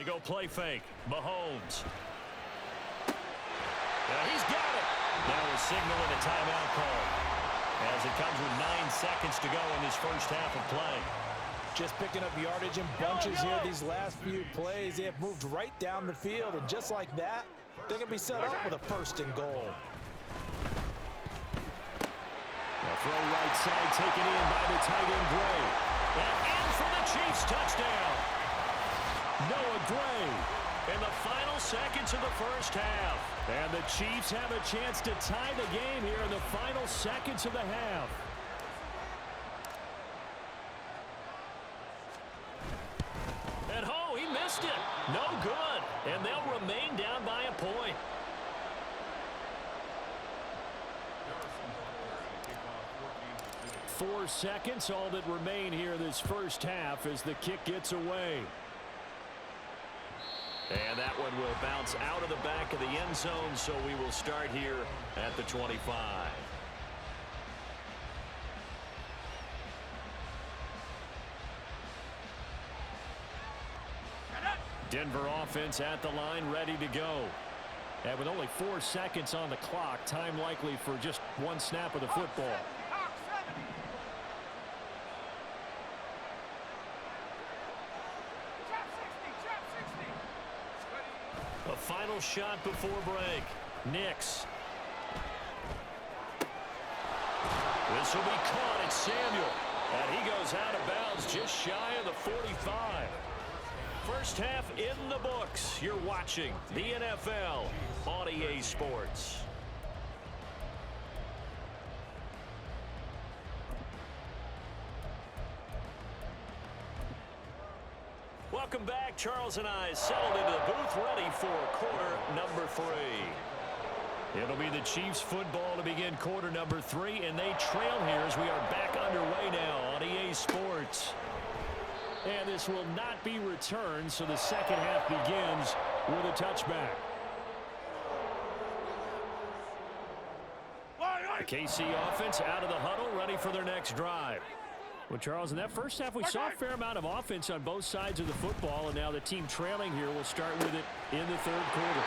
They go play fake. Mahomes. He's got it. Now we're signaling a timeout call as it comes with 9 seconds to go in this first half of play. Just picking up yardage in bunches here these last few plays. They have moved right down the field, and just like that, they're going to be set up with a 1st and goal. A throw right side taken in by the tight end Gray. And in for the Chiefs touchdown. Noah Gray in the final seconds of the first half. And the Chiefs have a chance to tie the game here in the final seconds of the half. And oh, he missed it. No good. And they'll remain down by a point. Four seconds, all that remain here this first half as the kick gets away. And that one will bounce out of the back of the end zone, so we will start here at the 25. Denver offense at the line, ready to go. And with only 4 seconds on the clock, time likely for just one snap of the football. A final shot before break. Nix. This will be caught. It's Samuel. And he goes out of bounds just shy of the 45. First half in the books. You're watching the NFL on EA Sports. Welcome back. Charles and I settled into the booth ready for quarter number 3. It'll be the Chiefs football to begin quarter number 3, and they trail here as we are back underway now on EA Sports. And this will not be returned, so the second half begins with a touchback. The KC offense out of the huddle, ready for their next drive. Well, Charles, in that first half, we saw a fair amount of offense on both sides of the football, and now the team trailing here will start with it in the third quarter.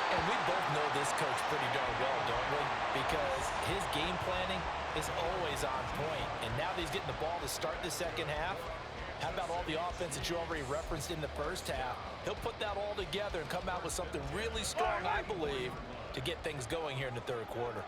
And we both know this coach pretty darn well, don't we? Because his game planning is always on point, and now that he's getting the ball to start the second half, how about all the offense that you already referenced in the first half? He'll put that all together and come out with something really strong, I believe, to get things going here in the third quarter.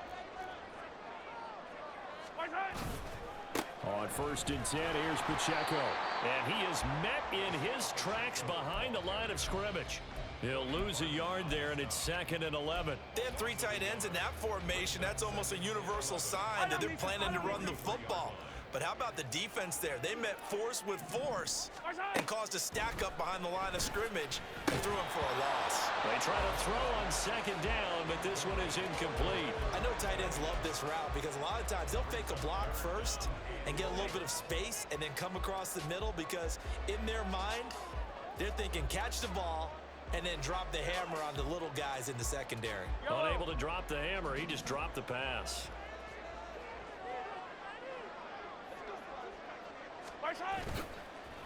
On 1st and 10, here's Pacheco. And he is met in his tracks behind the line of scrimmage. He'll lose a yard there, and it's 2nd and 11. They have 3 tight ends in that formation. That's almost a universal sign that they're planning to run the football. But how about the defense there? They met force with force and caused a stack up behind the line of scrimmage and threw him for a loss. They try to throw on 2nd down, but this one is incomplete. I know tight ends love this route because a lot of times they'll fake a block first and get a little bit of space and then come across the middle because in their mind, they're thinking catch the ball and then drop the hammer on the little guys in the secondary. Unable to drop the hammer, he just dropped the pass.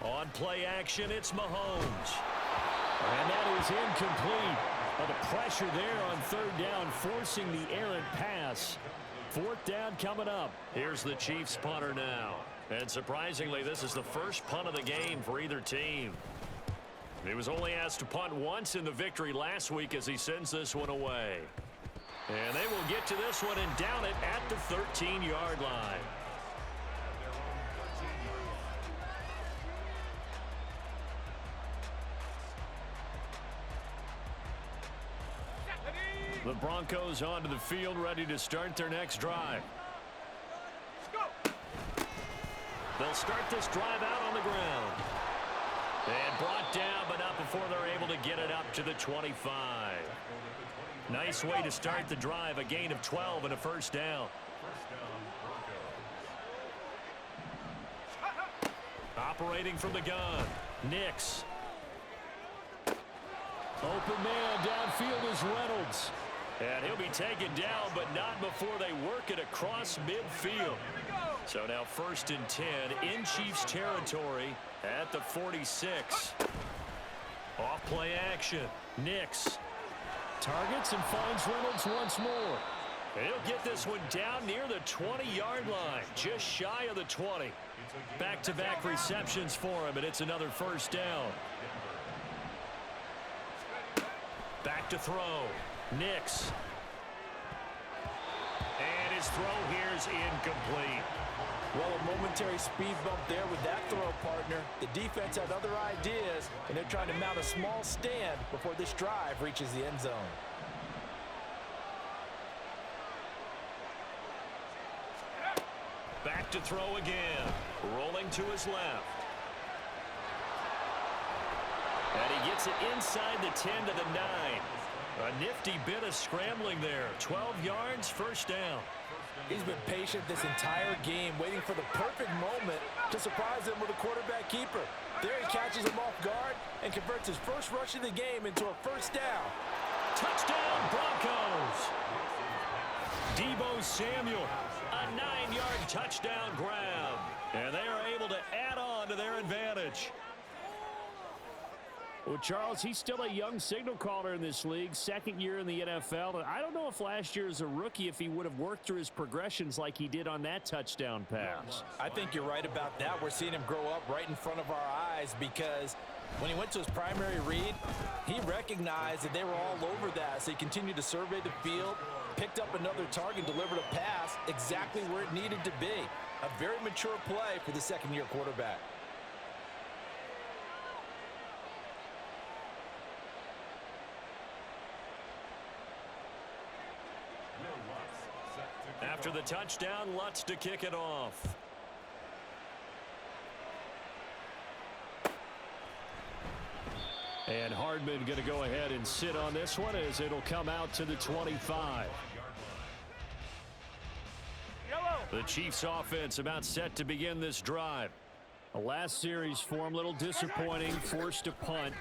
On play action, it's Mahomes. And that is incomplete. Well, the pressure there on 3rd down, forcing the errant pass. 4th down coming up. Here's the Chiefs punter now. And surprisingly, this is the first punt of the game for either team. He was only asked to punt once in the victory last week as he sends this one away. And they will get to this one and down it at the 13-yard line. The Broncos onto the field, ready to start their next drive. They'll start this drive out on the ground. And brought down, but not before they're able to get it up to the 25. Nice way to start the drive, a gain of 12 and a 1st down. Operating from the gun, Nix. Open man downfield is Reynolds. And he'll be taken down, but not before they work it across midfield. So now 1st and 10 in Chiefs territory at the 46. Off Play action. Nix targets and finds Reynolds once more. And he'll get this one down near the 20-yard line, just shy of the 20. Back-to-back receptions for him, and it's another first down. Back to throw. Nix. And his throw here is incomplete. Well, a momentary speed bump there with that throw, partner. The defense had other ideas, and they're trying to mount a small stand before this drive reaches the end zone. Back to throw again. Rolling to his left. And he gets it inside the 10 to the 9. A nifty bit of scrambling there. 12 yards, first down. He's been patient this entire game, waiting for the perfect moment to surprise him with a quarterback keeper. There he catches him off guard and converts his first rush of the game into a first down. Touchdown, Broncos! Deebo Samuel, a 9-yard touchdown grab. And they are able to add on to their advantage. Well, Charles, he's still a young signal caller in this league, second year in the NFL. And I don't know if last year as a rookie, if he would have worked through his progressions like he did on that touchdown pass. I think you're right about that. We're seeing him grow up right in front of our eyes because when he went to his primary read, he recognized that they were all over that. So he continued to survey the field, picked up another target, delivered a pass exactly where it needed to be. A very mature play for the second-year quarterback. After the touchdown, Lutz to kick it off. And Hardman going to go ahead and sit on this one as it'll come out to the 25. The Chiefs offense about set to begin this drive. The last series for him, a little disappointing, forced a punt.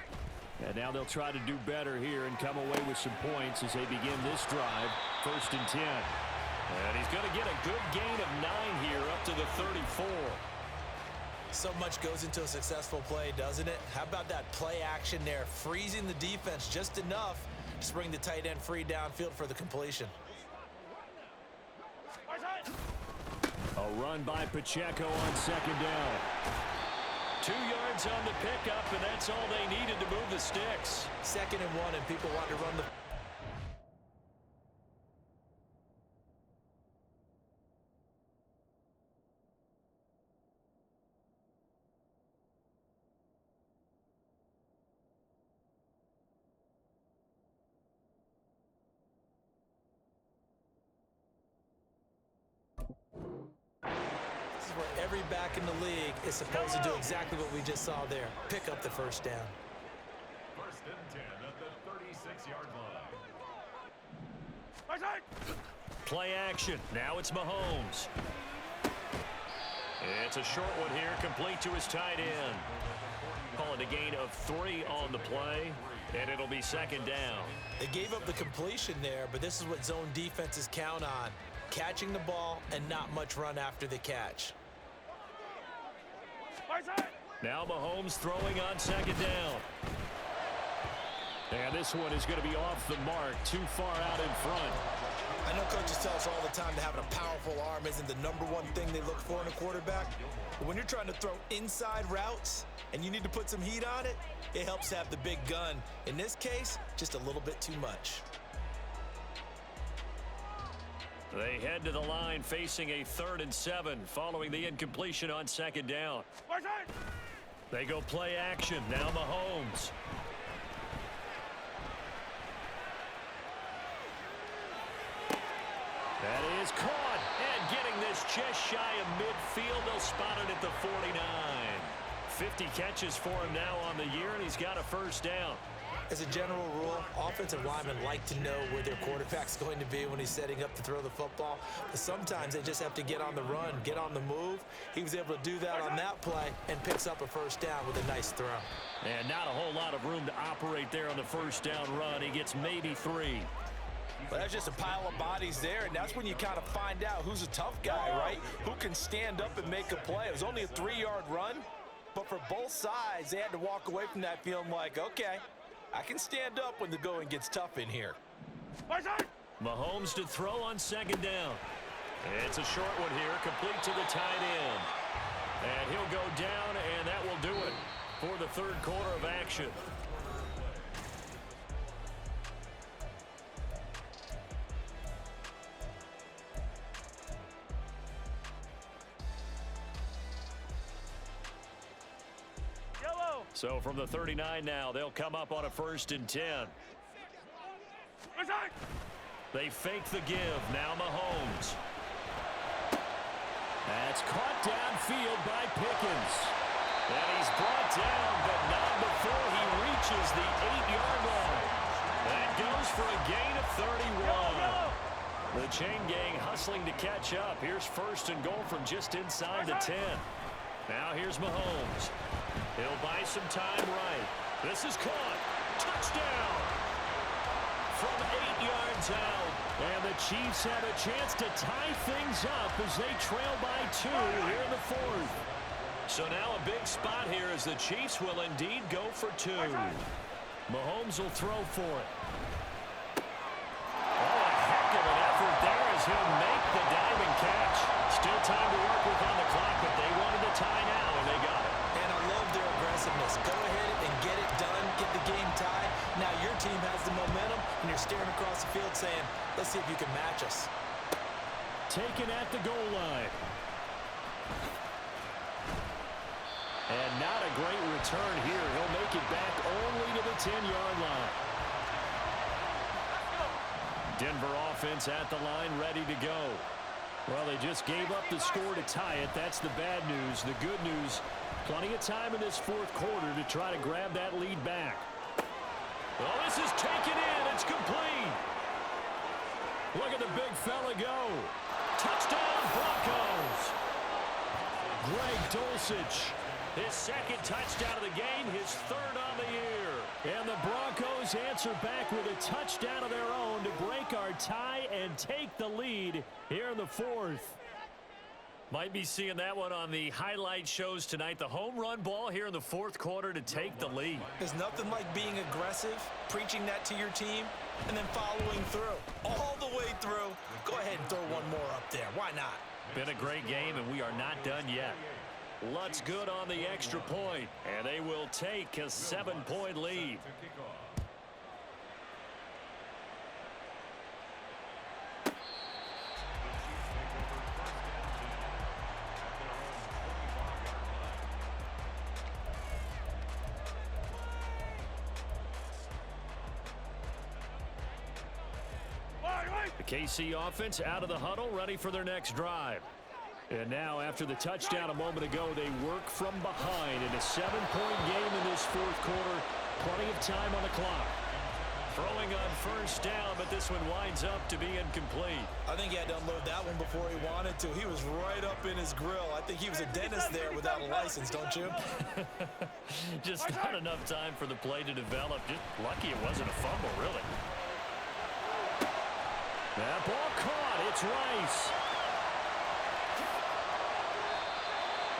And now they'll try to do better here and come away with some points as they begin this drive, 1st and 10. And he's going to get a good gain of 9 here up to the 34. So much goes into a successful play, doesn't it? How about that play action there, freezing the defense just enough to bring the tight end free downfield for the completion. A run by Pacheco on 2nd down. 2 yards on the pickup, and that's all they needed to move the sticks. 2nd and 1, and people want to run the... Where every back in the league is supposed to do exactly what we just saw there. Pick up the first down. 1st and 10 at the 36-yard line. Play action. Now it's Mahomes. It's a short one here, complete to his tight end. Calling a gain of 3 on the play, and it'll be 2nd down. They gave up the completion there, but this is what zone defenses count on. Catching the ball and not much run after the catch. Now Mahomes throwing on 2nd down. And this one is going to be off the mark, too far out in front. I know coaches tell us all the time that having a powerful arm isn't the #1 thing they look for in a quarterback. But when you're trying to throw inside routes and you need to put some heat on it, it helps to have the big gun. In this case, just a little bit too much. They head to the line facing a 3rd and 7 following the incompletion on 2nd down. They go play action. Now Mahomes. That is caught. And getting this just shy of midfield. They'll spot it at the 49. 50 catches for him now on the year, and he's got a first down. As a general rule, offensive linemen like to know where their quarterback's going to be when he's setting up to throw the football. But sometimes they just have to get on the run, get on the move. He was able to do that on that play and picks up a first down with a nice throw. And not a whole lot of room to operate there on the first down run. He gets maybe 3. Well, that's just a pile of bodies there, and that's when you kind of find out who's a tough guy, right? Who can stand up and make a play. It was only a 3-yard run, but for both sides, they had to walk away from that feeling like, okay, I can stand up when the going gets tough in here. Mahomes to throw on second down. It's a short one here, complete to the tight end. And he'll go down, and that will do it for the third quarter of action. So from the 39 now, they'll come up on a 1st and 10. They fake the give. Now Mahomes. That's caught downfield by Pickens. And he's brought down, but not before he reaches the 8-yard line. That goes for a gain of 31. The chain gang hustling to catch up. Here's 1st and goal from just inside the 10. Now here's Mahomes. He'll buy some time right. This is caught. Touchdown! From 8 yards out. And the Chiefs have a chance to tie things up as they trail by 2 here in the 4th. So now a big spot here as the Chiefs will indeed go for 2. Mahomes will throw for it. Oh, a heck of an effort there as he'll make the diving catch. Still time to work with on the clock, but they wanted to tie now, and they got it. And I love their aggressiveness. Go ahead and get it done, get the game tied. Now your team has the momentum, and you're staring across the field saying, let's see if you can match us. Taken at the goal line. And not a great return here. He'll make it back only to the 10-yard line. Denver offense at the line, ready to go. Well, they just gave up the score to tie it. That's the bad news. The good news, plenty of time in this 4th quarter to try to grab that lead back. Oh, this is taken in. It's complete. Look at the big fella go. Touchdown, Broncos. Greg Dulcich, his 2nd touchdown of the game, his 3rd on the year. And the Broncos answer back with a touchdown of their own to break our tie and take the lead here in the 4th. Might be seeing that one on the highlight shows tonight. The home run ball here in the 4th quarter to take the lead. There's nothing like being aggressive, preaching that to your team, and then following through. All the way through. Go ahead and throw one more up there. Why not? Been a great game, and we are not done yet. Lutz good on the extra point, and they will take a 7-point lead. The KC offense out of the huddle, ready for their next drive. And now, after the touchdown a moment ago, they work from behind in a 7-point game in this 4th quarter. Plenty of time on the clock. Throwing on 1st down, but this one winds up to be incomplete. I think he had to unload that one before he wanted to. He was right up in his grill. I think he was a dentist there without a license, don't you? Just not enough time for the play to develop. Just lucky it wasn't a fumble, really. That ball caught. It's Rice.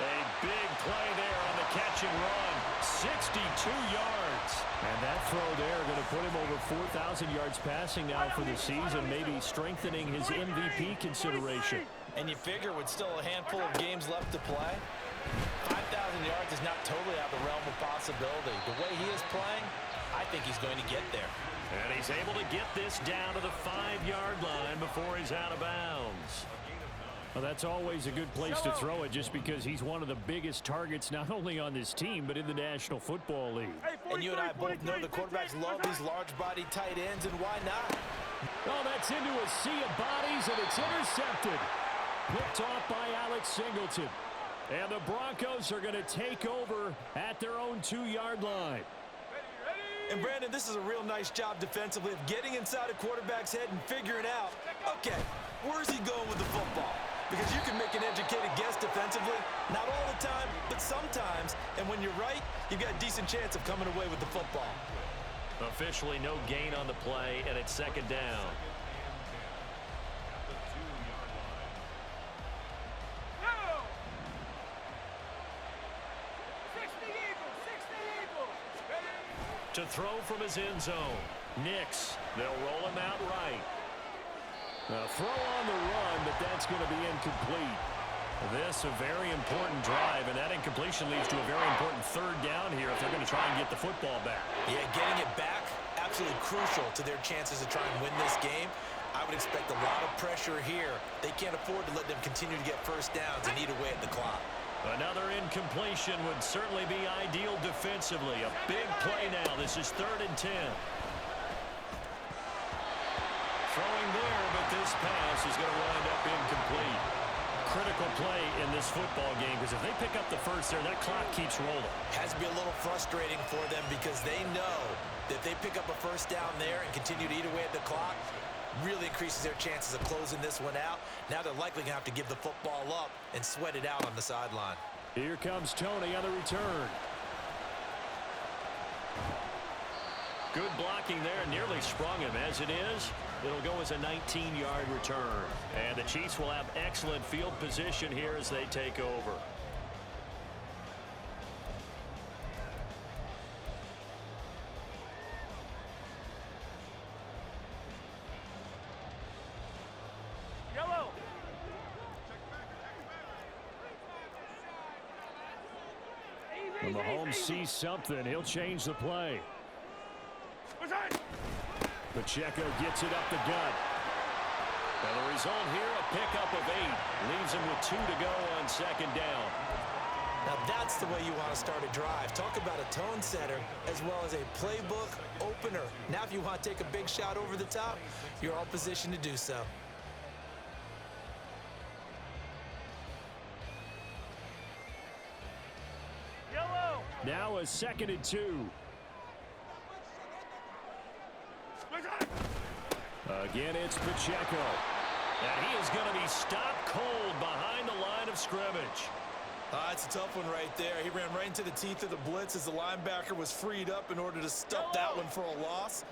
A big play there on the catch and run. 62 yards. And that throw there going to put him over 4,000 yards passing now for the season, maybe strengthening his MVP consideration. And you figure with still a handful of games left to play, 5,000 yards is not totally out of the realm of possibility. The way he is playing, I think he's going to get there. And he's able to get this down to the 5-yard line before he's out of bounds. Well, that's always a good place to throw it just because he's one of the biggest targets not only on this team but in the National Football League. And you and I both know the quarterbacks love these large-body tight ends, and why not? Oh, that's into a sea of bodies, and it's intercepted. Picked off by Alex Singleton. And the Broncos are going to take over at their own 2-yard line. And Brandon, this is a real nice job defensively of getting inside a quarterback's head and figuring out, okay, where's he going with the football? Because you can make an educated guess defensively, not all the time, but sometimes. And when you're right, you've got a decent chance of coming away with the football. Officially no gain on the play, and it's 2nd down. To throw from his end zone. Nix. They'll roll him out right. A throw on the run, but that's going to be incomplete. This a very important drive, and that incompletion leads to a very important third down here if they're going to try and get the football back. Yeah, getting it back, absolutely crucial to their chances to try and win this game. I would expect a lot of pressure here. They can't afford to let them continue to get first downs and eat away at the clock. Another incompletion would certainly be ideal defensively. A big play now. This is 3rd and 10. Throwing there, but this pass is going to wind up incomplete. Critical play in this football game because if they pick up the first there, that clock keeps rolling. Has to be a little frustrating for them because they know that if they pick up a first down there and continue to eat away at the clock, really increases their chances of closing this one out. Now they're likely going to have to give the football up and sweat it out on the sideline. Here comes Tony on the return. Good blocking there, nearly sprung him. As it is, it'll go as a 19-yard return. And the Chiefs will have excellent field position here as they take over. When Mahomes sees something, he'll change the play. Pacheco gets it up the gut. And the result here, a pickup of 8. Leaves him with 2 to go on 2nd down. Now that's the way you want to start a drive. Talk about a tone setter as well as a playbook opener. Now if you want to take a big shot over the top, you're all positioned to do so. Now a 2nd and 2. Again, it's Pacheco. And he is going to be stopped cold behind the line of scrimmage. It's a tough one right there. He ran right into the teeth of the blitz as the linebacker was freed up in order to stuff that one for a loss.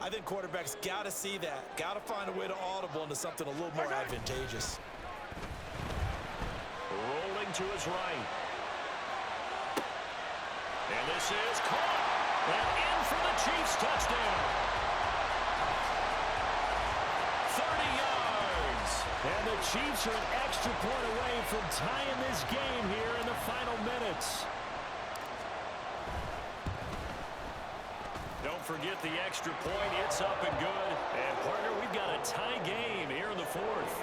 I think quarterbacks got to see that. Got to find a way to audible into something a little more advantageous. Rolling to his right. And this is caught. And in for the Chiefs touchdown. 30 yards. And the Chiefs are an extra point away from tying this game here in the final minutes. Don't forget the extra point. It's up and good. And, partner, we've got a tie game here in the 4th.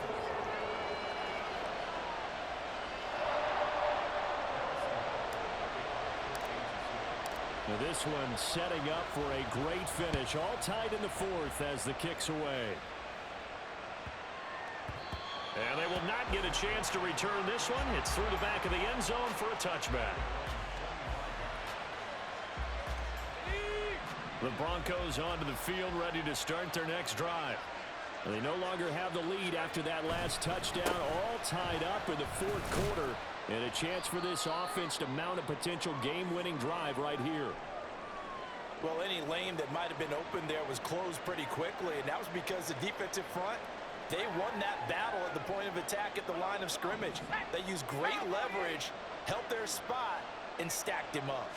Now this one setting up for a great finish. All tied in the 4th as the kick's away. And they will not get a chance to return this one. It's through the back of the end zone for a touchback. The Broncos onto the field ready to start their next drive. They no longer have the lead after that last touchdown. All tied up in the 4th quarter. And a chance for this offense to mount a potential game-winning drive right here. Well, any lane that might have been open there was closed pretty quickly, and that was because the defensive front, they won that battle at the point of attack at the line of scrimmage. They used great leverage, held their spot, and stacked him up.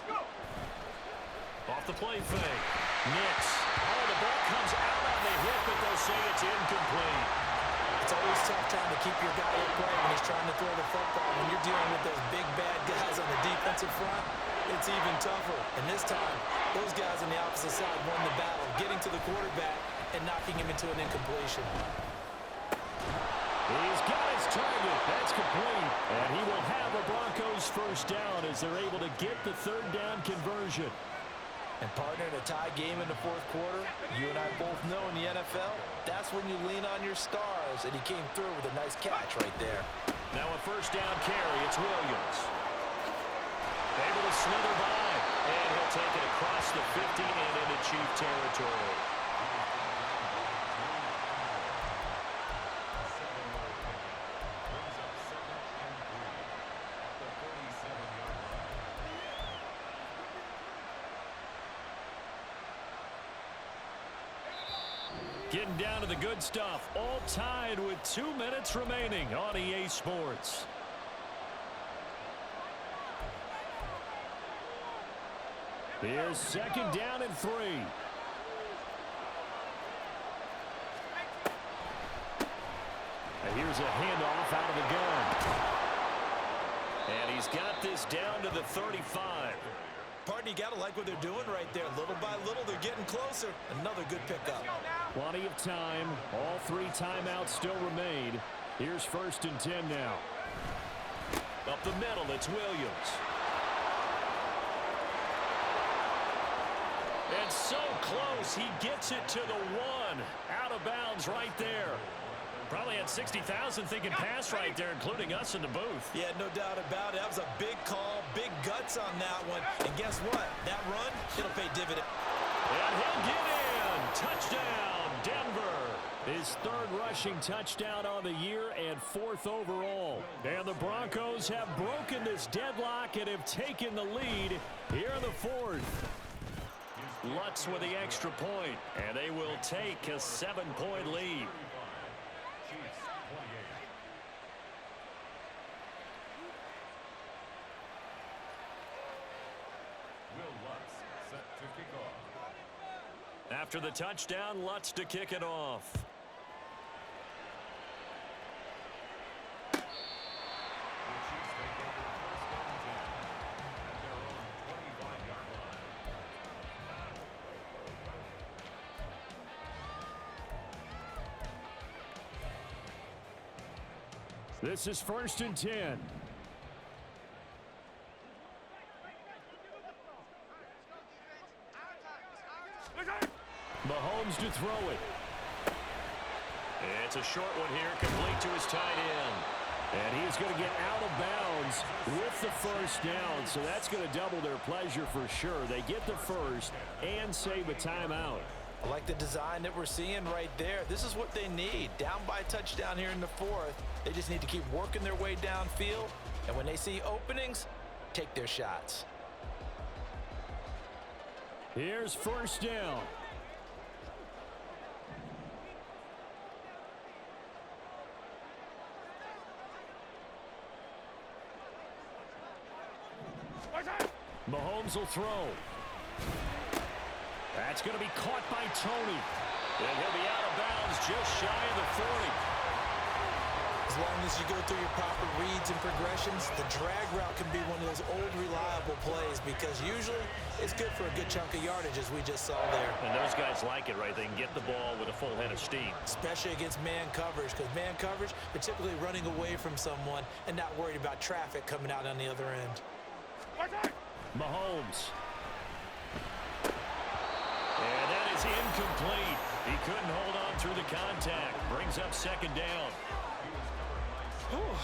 Off the play fake. Nix. Oh, the ball comes out on the hip, but they'll say it's incomplete. It's always tough trying to keep your guy upright when he's trying to throw the football. When you're dealing with those big, bad guys on the defensive front, it's even tougher. And this time, those guys on the opposite side won the battle, getting to the quarterback and knocking him into an incompletion. He's got his target. That's complete. And he will have the Broncos first down as they're able to get the 3rd down conversion. And partner, in a tie game in the 4th quarter, you and I both know in the NFL, that's when you lean on your stars, and he came through with a nice catch right there. Now a first down carry, it's Williams. Able to slither by, and he'll take it across the 50 and into Chief territory. Getting down to the good stuff. All tied with 2 minutes remaining on EA Sports. Here's second down and 3. And here's a handoff out of the gun. And he's got this down to the 35. Partner, you got to like what they're doing right there. Little by little, they're getting closer. Another good pickup. Plenty of time. All 3 timeouts still remain. Here's 1st and 10 now. Up the middle, it's Williams. And so close, he gets it to the 1. Out of bounds right there. Probably had 60,000 thinking pass right there, including us in the booth. Yeah, no doubt about it. That was a big call, big guts on that one. And guess what? That run, it'll pay dividend. And he'll get in. Touchdown, Denver. His 3rd rushing touchdown on the year and 4th overall. And the Broncos have broken this deadlock and have taken the lead here in the 4th. Lutz with the extra point, and they will take a 7-point lead. After the touchdown, Lutz to kick it off. This is 1st and 10. Mahomes to throw it. It's a short one here, complete to his tight end. And he's going to get out of bounds with the 1st down, so that's going to double their pleasure for sure. They get the 1st and save a timeout. I like the design that we're seeing right there. This is what they need. Down by a touchdown here in the 4th. They just need to keep working their way downfield. And when they see openings, take their shots. Here's 1st down. Mahomes will throw. That's going to be caught by Tony. And he'll be out of bounds just shy of the 40. As long as you go through your proper reads and progressions, the drag route can be one of those old reliable plays because usually it's good for a good chunk of yardage as we just saw there. And those guys like it, right? They can get the ball with a full head of steam. Especially against man coverage because man coverage, they're typically running away from someone and not worried about traffic coming out on the other end. Mahomes. And that is incomplete. He couldn't hold on through the contact. Brings up 2nd down.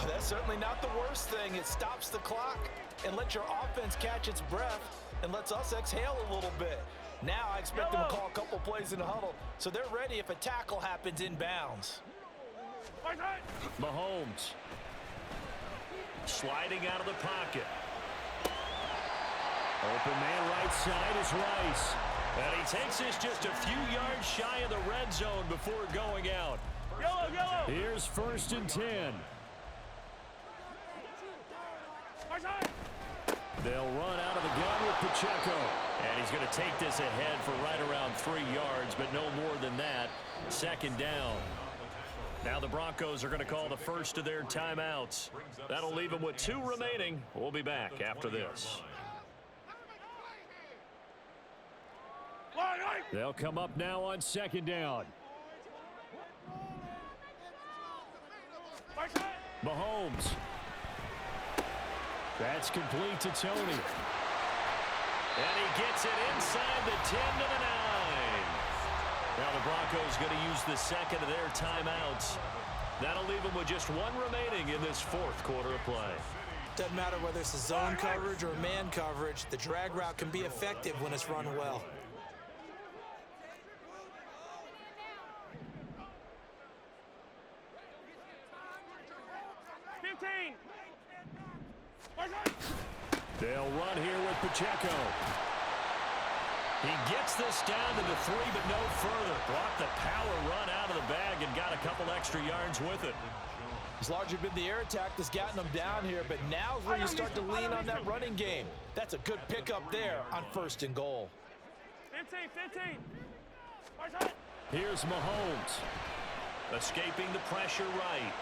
That's certainly not the worst thing. It stops the clock and lets your offense catch its breath and lets us exhale a little bit. Now I expect them to call a couple plays in the huddle so they're ready if a tackle happens inbounds. Mahomes. Sliding out of the pocket. Open man right side is Rice. And he takes this just a few yards shy of the red zone before going out. Here's 1st and 10. They'll run out of the gun with Pacheco. And he's going to take this ahead for right around 3 yards, but no more than that. 2nd down. Now the Broncos are going to call the first of their timeouts. That'll leave them with 2 remaining. We'll be back after this. They'll come up now on 2nd down. Mahomes. That's complete to Tony. And he gets it inside the 10 to the 9. Now the Broncos going to use the 2nd of their timeouts. That'll leave them with just 1 remaining in this 4th quarter of play. Doesn't matter whether it's a zone coverage or man coverage, the drag route can be effective when it's run well. They'll run here with Pacheco. He gets this down to the 3, but no further. Brought the power run out of the bag and got a couple extra yards with it. It's largely been the air attack that's gotten them down here, but now's where you start to lean on that running game. That's a good pickup there on 1st and goal. 15. Here's Mahomes. Escaping the pressure right.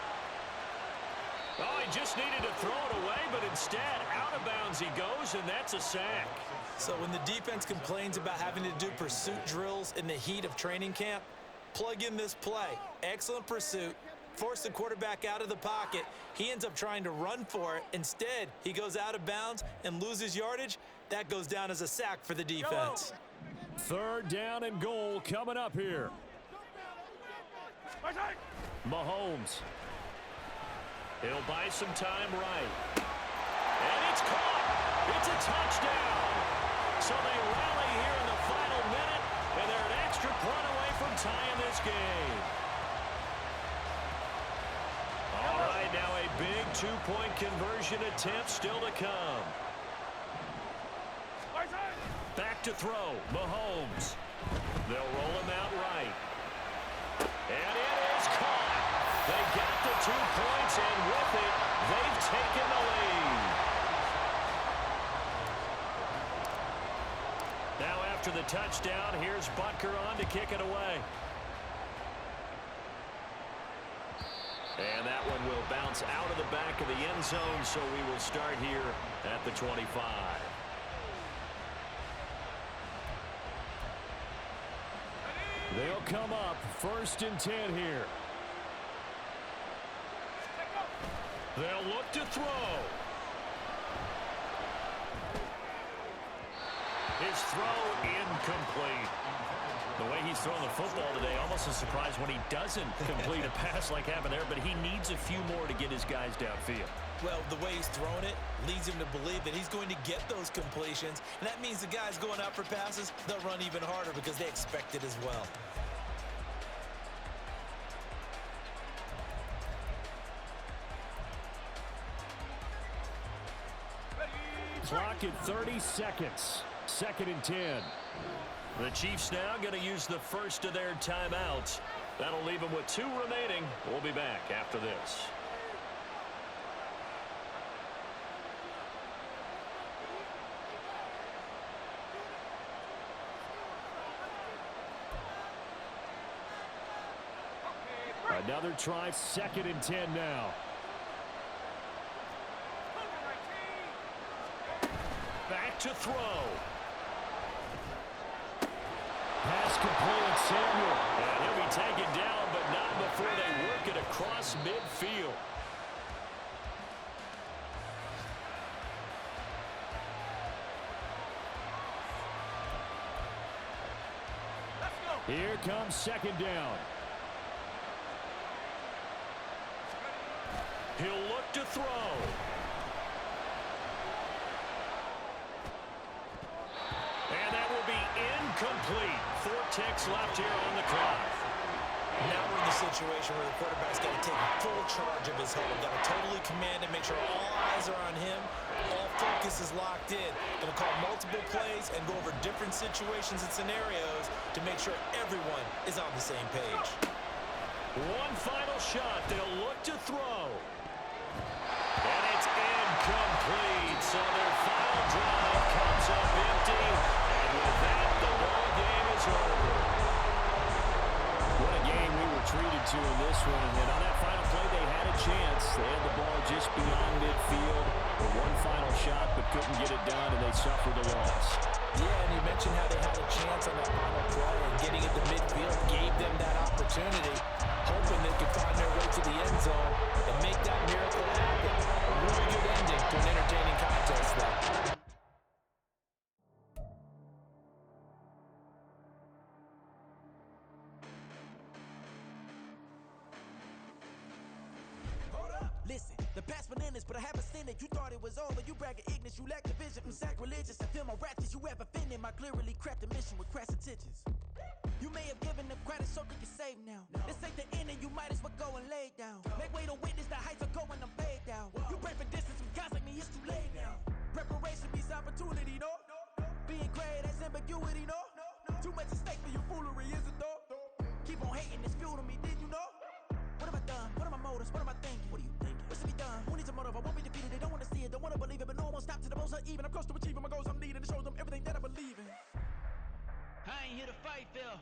Oh, he just needed to throw it away, but instead, out of bounds he goes, and that's a sack. So when the defense complains about having to do pursuit drills in the heat of training camp, plug in this play. Excellent pursuit. Force the quarterback out of the pocket. He ends up trying to run for it. Instead, he goes out of bounds and loses yardage. That goes down as a sack for the defense. 3rd down and goal coming up here. Mahomes. He'll buy some time right. And it's caught. It's a touchdown. So they rally here in the final minute, and they're an extra point away from tying this game. All right, now a big 2-point conversion attempt still to come. Back to throw, Mahomes. They'll roll him out right. And it is caught. They got the 2 points, and with it, they've taken the lead. Now after the touchdown, here's Butker on to kick it away. And that one will bounce out of the back of the end zone, so we will start here at the 25. They'll come up 1st and 10 here. They'll look to throw. His throw incomplete. The way he's throwing the football today, almost a surprise when he doesn't complete a pass like happened there, but he needs a few more to get his guys downfield. Well, the way he's thrown it leads him to believe that he's going to get those completions, and that means the guys going out for passes, they'll run even harder because they expect it as well. Clock at 30 seconds. 2nd and 10. The Chiefs now going to use the first of their timeouts. That'll leave them with 2 remaining. We'll be back after this. Another try, 2nd and 10 now. Back to throw. Pass complete, Samuel. And he'll be taken down, but not before they work it across midfield. Here comes 2nd down. He'll look to throw. And that will be incomplete. 4 ticks left here on the clock. Now we're in the situation where the quarterback's got to take full charge of his head. Got to totally command and make sure all eyes are on him. All focus is locked in. Going to call multiple plays and go over different situations and scenarios to make sure everyone is on the same page. One final shot. They'll look to throw. And it's incomplete. So their final drive comes up empty. And with that, the ball game is over. What a game we were treated to in this one. And on that final play, they had a chance. They had the ball just beyond midfield for one final shot, but couldn't get it done, and they suffered a loss. Yeah, and you mentioned how they had a chance on that final play, and getting it to midfield gave them that opportunity, hoping they could find their way to the end zone and make that miracle happen. A really good ending to an entertaining contest there. Listen, the past bananas, but I haven't seen it. You thought it was over, you bragging ignorance, you lack the vision from sacrilegious. I feel my raptures, you ever offended my clearly crafted mission with crass intentions. You may have given them credit so they can save now. This ain't the end and you might as well go and lay down. Make way to witness the heights are going, I'm paid down. You pray for distance from guys like me, it's too late now. Preparation means opportunity, no? Being great has ambiguity, no? Too much at stake for your foolery, is it though? Keep on hating, it's fuel to me, did you know? What have I done? What are my motives? What am I thinking? What are you wanna see me done. Who needs a motive? I won't be defeated. They don't wanna see it, don't wanna believe it, but no one won't stop to the most even. I'm close to achieving my goals. I'm needing to show them everything that I believe in. I ain't here to fight, Phil.